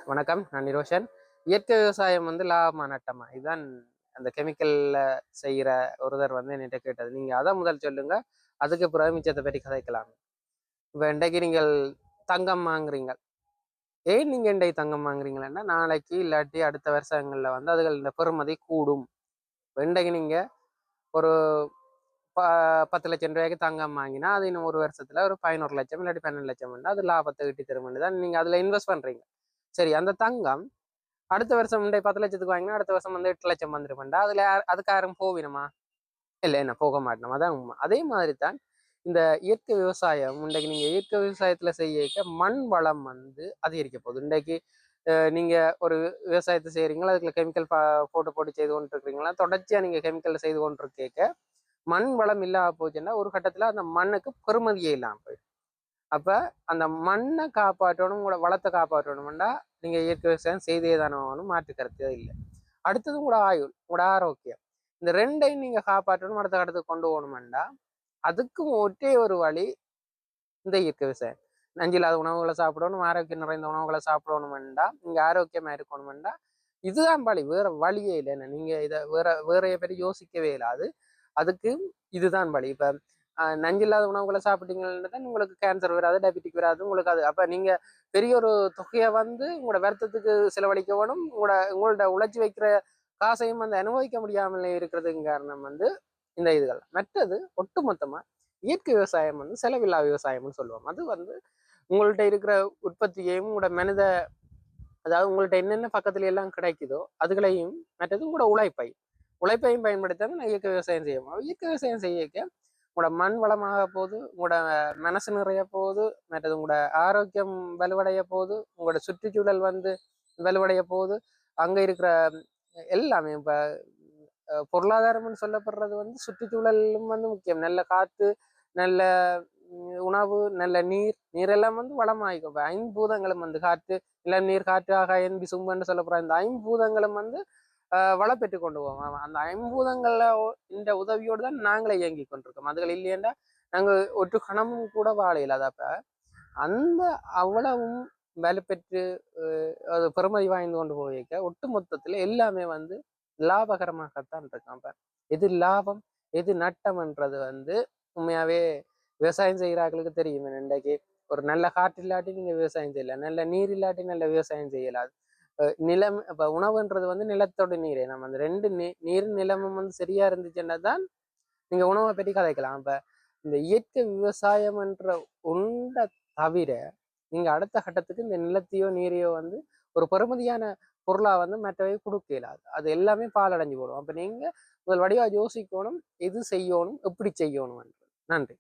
வணக்கம், நான் நிரோஷன். இயற்கை விவசாயம் லாபமா நட்டமா? இதுதான் அந்த கெமிக்கல்ல செய்யற ஒருத்தர் என்கிட்ட கேட்டது. நீங்க அதை முதல் சொல்லுங்க, அதுக்கு பிறகு மிச்சத்தை பற்றி கதைக்கலாம். இப்போ இன்றைக்கு நீங்கள் தங்கம் வாங்குறீங்க. ஏன் நீங்க இன்றைக்கு தங்கம் வாங்குறீங்களா? நாளைக்கு இல்லாட்டி அடுத்த வருஷங்கள்ல அதுகள் இந்த பெறுமதி கூடும். இன்றைக்கு நீங்க ஒரு 10 லட்சம் ரூபாய்க்கு தங்கம் வாங்கினா அது இன்னும் ஒரு வருஷத்துல ஒரு 11 லட்சம் இல்லாட்டி 12 லட்சம் அது லாபத்தை ஈட்டி தரும் தான் நீங்க அதுல இன்வெஸ்ட் பண்றீங்க. சரி, அந்த தங்கம் அடுத்த வருஷம் 10 லட்சத்துக்கு வாங்கினா அடுத்த வருஷம் 8 லட்சம் வந்துருமெண்டா அதுக்கு யாரும் போவினமா? இல்லை, என்ன போக மாட்டோம். அதான் உண்மை. அதே மாதிரி தான் இந்த இயற்கை விவசாயம். இன்றைக்கு நீங்க இயற்கை விவசாயத்துல செய்ய மண் வளம் அதிகரிக்க போகுது. இன்றைக்கு நீங்க ஒரு விவசாயத்தை செய்யறீங்களா, அதுக்குள்ள கெமிக்கல் போட்டு போட்டு செய்து கொண்டு இருக்கிறீங்களா, தொடர்ச்சியா நீங்க கெமிக்கல் செய்து கொண்டு கேட்க மண் வளம் இல்லாம போச்சுன்னா ஒரு கட்டத்துல அந்த மண்ணுக்கு பெருமதியே இல்லாம போயிடும். அப்ப அந்த மண்ணை காப்பாற்றணும், உங்களோட வளத்தை காப்பாற்றணும்னா நீங்க இயற்கை விவசாயம் செய்தே தானே மாற்று கருத்தே இல்லை. அடுத்தது உங்களோட ஆயுள், உங்களோட ஆரோக்கியம், இந்த ரெண்டையும் நீங்க காப்பாற்றணும், அடுத்த கட்டத்துக்கு கொண்டு போகணும்டா அதுக்கும் ஒற்றே ஒரு வழி இந்த இயற்கை விவசாயம். நஞ்சில்லாத உணவுகளை சாப்பிடணும், ஆரோக்கியம் நிறைந்த உணவுகளை சாப்பிடணும்டா, நீங்க ஆரோக்கியமா இருக்கணும்டா இதுதான் வழி, வேற வழியே இல்லைன்னு. நீங்க இதை வேறைய பற்றி யோசிக்கவே இல்லாது. அதுக்கு இதுதான் வழி. இப்ப நஞ்சில்லாத உணவுகளை சாப்பிட்டீங்கன்னா தான் உங்களுக்கு கேன்சர் வராது, டயபெட்டிக் வராது உங்களுக்கு. அது அப்ப நீங்க பெரிய ஒரு தொகையை உங்களோட வருத்தத்துக்கு செலவழிக்க வேணும். உங்களோட உழைச்சி வைக்கிற காசையும் அனுபவிக்க முடியாமலே இருக்கிறதுக்கு காரணம் இந்த இதுகள். மற்றது ஒட்டுமொத்தமா இயற்கை விவசாயம் செலவில்லா விவசாயம்னு சொல்லுவோம். அது உங்கள்கிட்ட இருக்கிற உற்பத்தியையும் உங்களோட மனித, அதாவது உங்கள்கிட்ட என்னென்ன பக்கத்துல எல்லாம் கிடைக்குதோ அதுகளையும், மற்றது உங்களோட உழைப்பையும் பயன்படுத்தாம நான் இயற்கை விவசாயம் செய்யணும். இயற்கை விவசாயம் செய்ய உங்களோட மண் வளமாக போகுது, உங்களோட மனசு நிறைய போகுது, மற்றது உங்களோட ஆரோக்கியம் வலுவடைய போகுது, உங்களோட சுற்றுச்சூழல் வலுவடைய போகுது. அங்க இருக்கிற எல்லாமே இப்ப பொருளாதாரம்னு சொல்லப்படுறது சுற்றுச்சூழலும் முக்கியம். நல்ல காற்று, நல்ல உணவு, நல்ல நீரெல்லாம் வளமாயிக்கும். ஐம்பூதங்களும் காற்று, இளம் நீர், காற்று, ஆகாயம், விசும்புன்னு சொல்லப்படுற இந்த ஐம்பூதங்களும் வளம் பெற்று கொண்டு போவோம். அந்த ஐம்பூதங்கள்ல இந்த உதவியோடு தான் நாங்களே இயங்கி கொண்டிருக்கோம். அதுகள் இல்லையென்றா நாங்க ஒரு கணமும் கூட வாழ இல்லாதப்ப அந்த அவ்வளவும் வேலை பெற்று அது பெருமதி வாய்ந்து கொண்டு போயிருக்க ஒட்டு மொத்தத்துல எல்லாமே லாபகரமாகத்தான் இருக்கான். எது லாபம் எது நட்டம்ன்றது உண்மையாவே விவசாயம் செய்கிறார்களுக்கு தெரியும். இன்றைக்கு ஒரு நல்ல காற்று இல்லாட்டி நீங்க விவசாயம் செய்யலாம், நல்ல நீர் இல்லாட்டி நல்ல விவசாயம் செய்யலாம். நிலம், இப்ப உணவுன்றது நிலத்தோட நீரே. நம்ம அந்த ரெண்டு நீர் நிலமும் சரியா இருந்துச்சுன்னா தான் நீங்க உணவை பற்றி கதைக்கலாம். இப்ப இந்த இயற்கை விவசாயம் என்ற ஒன்றை தவிர நீங்க அடுத்த கட்டத்துக்கு இந்த நிலத்தையோ நீரையோ ஒரு பெறுமதியான பொருளா மற்றவை கொடுக்க இயலாது. அது எல்லாமே பால் அடைஞ்சு போடும். அப்ப நீங்க முதல் வடிவா யோசிக்கணும், எது செய்யணும், எப்படி செய்யணும். நன்றி.